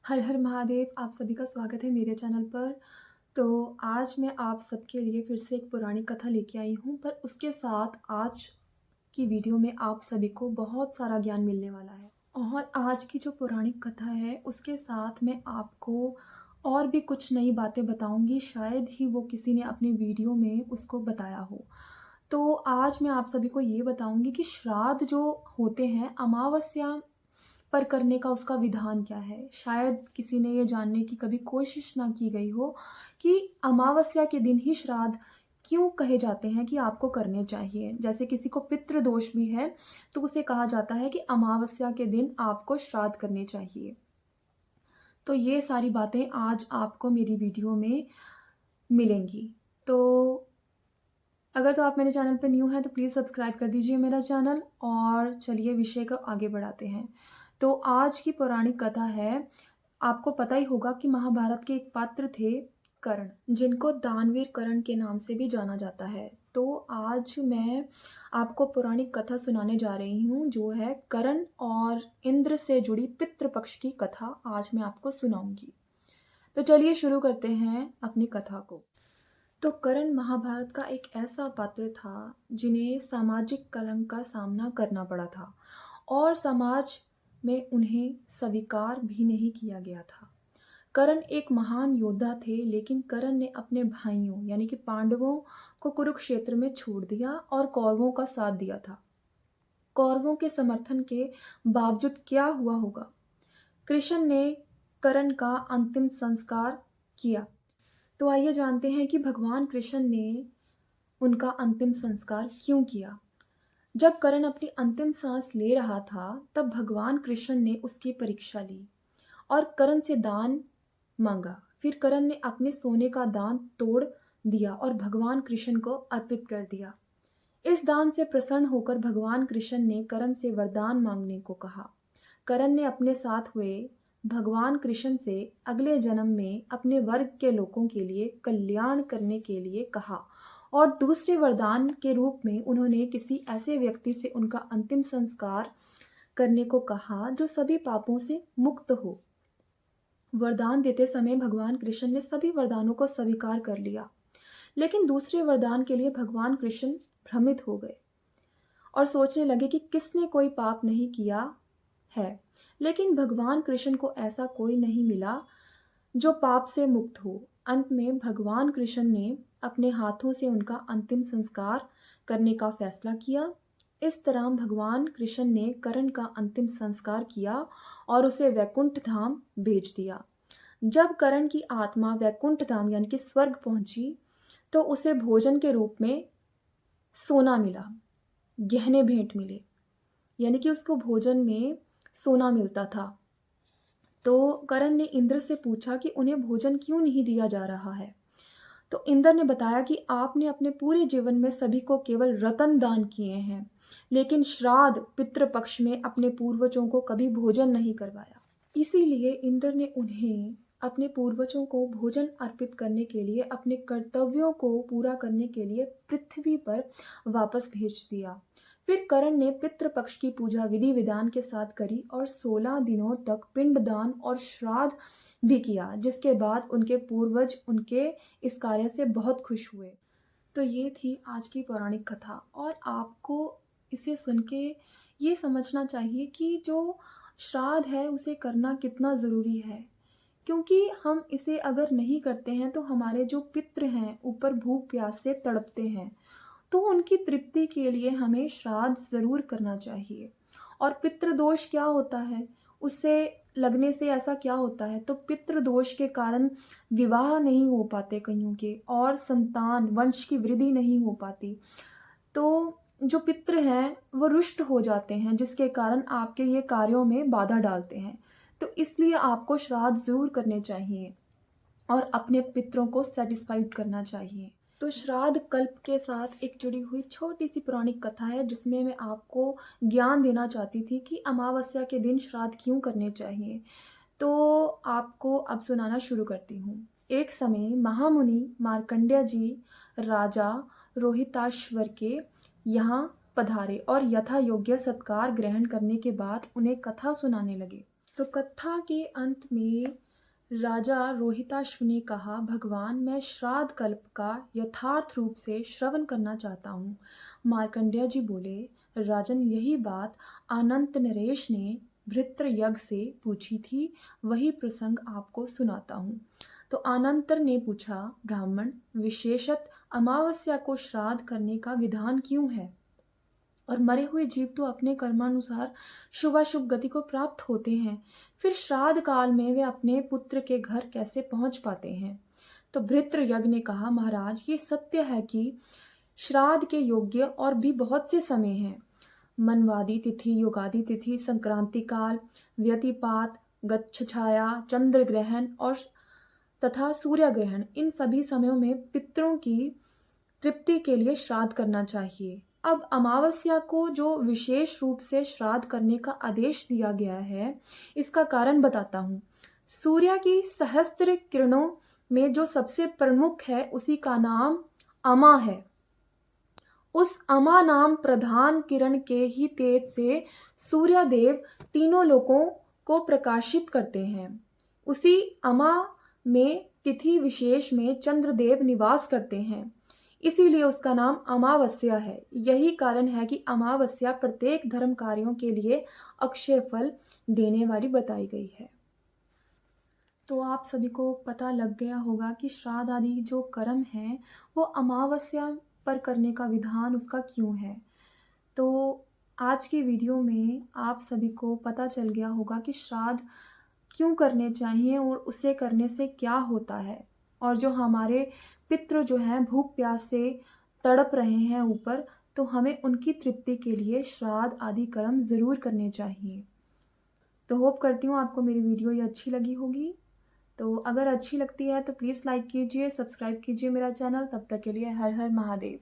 हर हर महादेव। आप सभी का स्वागत है मेरे चैनल पर। तो आज मैं आप सबके लिए फिर से एक पुरानी कथा लेके आई हूँ, पर उसके साथ आज की वीडियो में आप सभी को बहुत सारा ज्ञान मिलने वाला है। और आज की जो पौराणिक कथा है उसके साथ मैं आपको और भी कुछ नई बातें बताऊंगी, शायद ही वो किसी ने अपनी वीडियो में उसको बताया हो। तो आज मैं आप सभी को ये बताऊंगी कि श्राद्ध जो होते हैं अमावस्या पर करने का उसका विधान क्या है। शायद किसी ने ये जानने की कभी कोशिश ना की गई हो कि अमावस्या के दिन ही श्राद्ध क्यों कहे जाते हैं कि आपको करने चाहिए। जैसे किसी को पितृदोष भी है तो उसे कहा जाता है कि अमावस्या के दिन आपको श्राद्ध करने चाहिए। तो ये सारी बातें आज आपको मेरी वीडियो में मिलेंगी। तो अगर तो आप मेरे चैनल पर न्यू हैं तो प्लीज़ सब्सक्राइब कर दीजिए मेरा चैनल, और चलिए विषय को आगे बढ़ाते हैं। तो आज की पौराणिक कथा है, आपको पता ही होगा कि महाभारत के एक पात्र थे कर्ण, जिनको दानवीर कर्ण के नाम से भी जाना जाता है। तो आज मैं आपको पौराणिक कथा सुनाने जा रही हूँ जो है कर्ण और इंद्र से जुड़ी पितृपक्ष की कथा आज मैं आपको सुनाऊंगी। तो चलिए शुरू करते हैं अपनी कथा को। तो कर्ण महाभारत का एक ऐसा पात्र था जिन्हें सामाजिक कलंक का सामना करना पड़ा था और समाज में उन्हें स्वीकार भी नहीं किया गया था। कर्ण एक महान योद्धा थे, लेकिन कर्ण ने अपने भाइयों यानी कि पांडवों को कुरुक्षेत्र में छोड़ दिया और कौरवों का साथ दिया था। कौरवों के समर्थन के बावजूद क्या हुआ होगा? कृष्ण ने कर्ण का अंतिम संस्कार किया। तो आइए जानते हैं कि भगवान कृष्ण ने उनका अंतिम संस्कार क्यों किया। जब कर्ण अपनी अंतिम सांस ले रहा था तब भगवान कृष्ण ने उसकी परीक्षा ली और कर्ण से दान मांगा। फिर कर्ण ने अपने सोने का दान तोड़ दिया और भगवान कृष्ण को अर्पित कर दिया। इस दान से प्रसन्न होकर भगवान कृष्ण ने कर्ण से वरदान मांगने को कहा। कर्ण ने अपने साथ हुए भगवान कृष्ण से अगले जन्म में अपने वर्ग के लोगों के लिए कल्याण करने के लिए कहा, और दूसरे वरदान के रूप में उन्होंने किसी ऐसे व्यक्ति से उनका अंतिम संस्कार करने को कहा जो सभी पापों से मुक्त हो। वरदान देते समय भगवान कृष्ण ने सभी वरदानों को स्वीकार कर लिया, लेकिन दूसरे वरदान के लिए भगवान कृष्ण भ्रमित हो गए और सोचने लगे कि किसने कोई पाप नहीं किया है। लेकिन भगवान कृष्ण को ऐसा कोई नहीं मिला जो पाप से मुक्त हो। अंत में भगवान कृष्ण ने अपने हाथों से उनका अंतिम संस्कार करने का फैसला किया। इस तरह भगवान कृष्ण ने कर्ण का अंतिम संस्कार किया और उसे वैकुंठ धाम भेज दिया। जब कर्ण की आत्मा वैकुंठ धाम यानी कि स्वर्ग पहुंची तो उसे भोजन के रूप में सोना मिला, गहने भेंट मिले, यानी कि उसको भोजन में सोना मिलता था। तो कर्ण ने इंद्र से पूछा कि उन्हें भोजन क्यों नहीं दिया जा रहा है। तो इंद्र ने बताया कि आपने अपने पूरे जीवन में सभी को केवल रतन दान किए हैं, लेकिन श्राद्ध पितृपक्ष में अपने पूर्वजों को कभी भोजन नहीं करवाया। इसीलिए इंद्र ने उन्हें अपने पूर्वजों को भोजन अर्पित करने के लिए, अपने कर्तव्यों को पूरा करने के लिए पृथ्वी पर वापस भेज दिया। फिर कर्ण ने पितृपक्ष की पूजा विधि विधान के साथ करी और 16 दिनों तक पिंडदान और श्राद्ध भी किया, जिसके बाद उनके पूर्वज उनके इस कार्य से बहुत खुश हुए। तो ये थी आज की पौराणिक कथा, और आपको इसे सुन के ये समझना चाहिए कि जो श्राद्ध है उसे करना कितना ज़रूरी है, क्योंकि हम इसे अगर नहीं करते हैं तो हमारे जो पितृ हैं ऊपर भूख प्यास से तड़पते हैं, तो उनकी तृप्ति के लिए हमें श्राद्ध ज़रूर करना चाहिए। और पितृदोष क्या होता है, उससे लगने से ऐसा क्या होता है, तो पितृदोष के कारण विवाह नहीं हो पाते कईयों के, और संतान वंश की वृद्धि नहीं हो पाती। तो जो पितृ हैं वो रुष्ट हो जाते हैं, जिसके कारण आपके ये कार्यों में बाधा डालते हैं। तो इसलिए आपको श्राद्ध ज़रूर करने चाहिए और अपने पितरों को सेटिस्फाइड करना चाहिए। तो श्राद्ध कल्प के साथ एक जुड़ी हुई छोटी सी पौराणिक कथा है, जिसमें मैं आपको ज्ञान देना चाहती थी कि अमावस्या के दिन श्राद्ध क्यों करने चाहिए। तो आपको अब सुनाना शुरू करती हूँ। एक समय महामुनि मार्कंडेय जी राजा रोहिताश्वर के यहाँ पधारे और यथा योग्य सत्कार ग्रहण करने के बाद उन्हें कथा सुनाने लगे। तो कथा के अंत में राजा रोहिताश्व ने कहा, भगवान, मैं श्राद्ध कल्प का यथार्थ रूप से श्रवण करना चाहता हूँ। मार्कंडेय जी बोले, राजन, यही बात अनंत नरेश ने भृत्र यज्ञ से पूछी थी, वही प्रसंग आपको सुनाता हूँ। तो अनंतर ने पूछा, ब्राह्मण, विशेषत अमावस्या को श्राद्ध करने का विधान क्यों है? और मरे हुए जीव तो अपने कर्मानुसार शुभाशुभ गति को प्राप्त होते हैं, फिर श्राद्ध काल में वे अपने पुत्र के घर कैसे पहुंच पाते हैं? तो भृत्र यज्ञ ने कहा, महाराज, ये सत्य है कि श्राद्ध के योग्य और भी बहुत से समय हैं। मनवादी तिथि, योगादि तिथि, संक्रांति काल, व्यतिपात, गच्छ छाया, चंद्र ग्रहण और तथा सूर्य ग्रहण, इन सभी समयों में पितरों की तृप्ति के लिए श्राद्ध करना चाहिए। अब अमावस्या को जो विशेष रूप से श्राद्ध करने का आदेश दिया गया है, इसका कारण बताता हूँ। सूर्य की सहस्त्र किरणों में जो सबसे प्रमुख है, उसी का नाम अमा है। उस अमा नाम प्रधान किरण के ही तेज से सूर्य देव तीनों लोकों को प्रकाशित करते हैं। उसी अमा में तिथि विशेष में चंद्रदेव निवास करते हैं, इसीलिए उसका नाम अमावस्या है। यही कारण है कि अमावस्या प्रत्येक धर्म कार्यों के लिए अक्षय फल देने वाली बताई गई है। तो आप सभी को पता लग गया होगा कि श्राद्ध आदि जो कर्म हैं वो अमावस्या पर करने का विधान उसका क्यों है। तो आज की वीडियो में आप सभी को पता चल गया होगा कि श्राद्ध क्यों करने चाहिए और उसे करने से क्या होता है, और जो हमारे पितृ जो हैं भूख प्यास से तड़प रहे हैं ऊपर, तो हमें उनकी तृप्ति के लिए श्राद्ध आदि कर्म ज़रूर करने चाहिए। तो होप करती हूँ आपको मेरी वीडियो ये अच्छी लगी होगी। तो अगर अच्छी लगती है तो प्लीज़ लाइक कीजिए, सब्सक्राइब कीजिए मेरा चैनल। तब तक के लिए हर हर महादेव।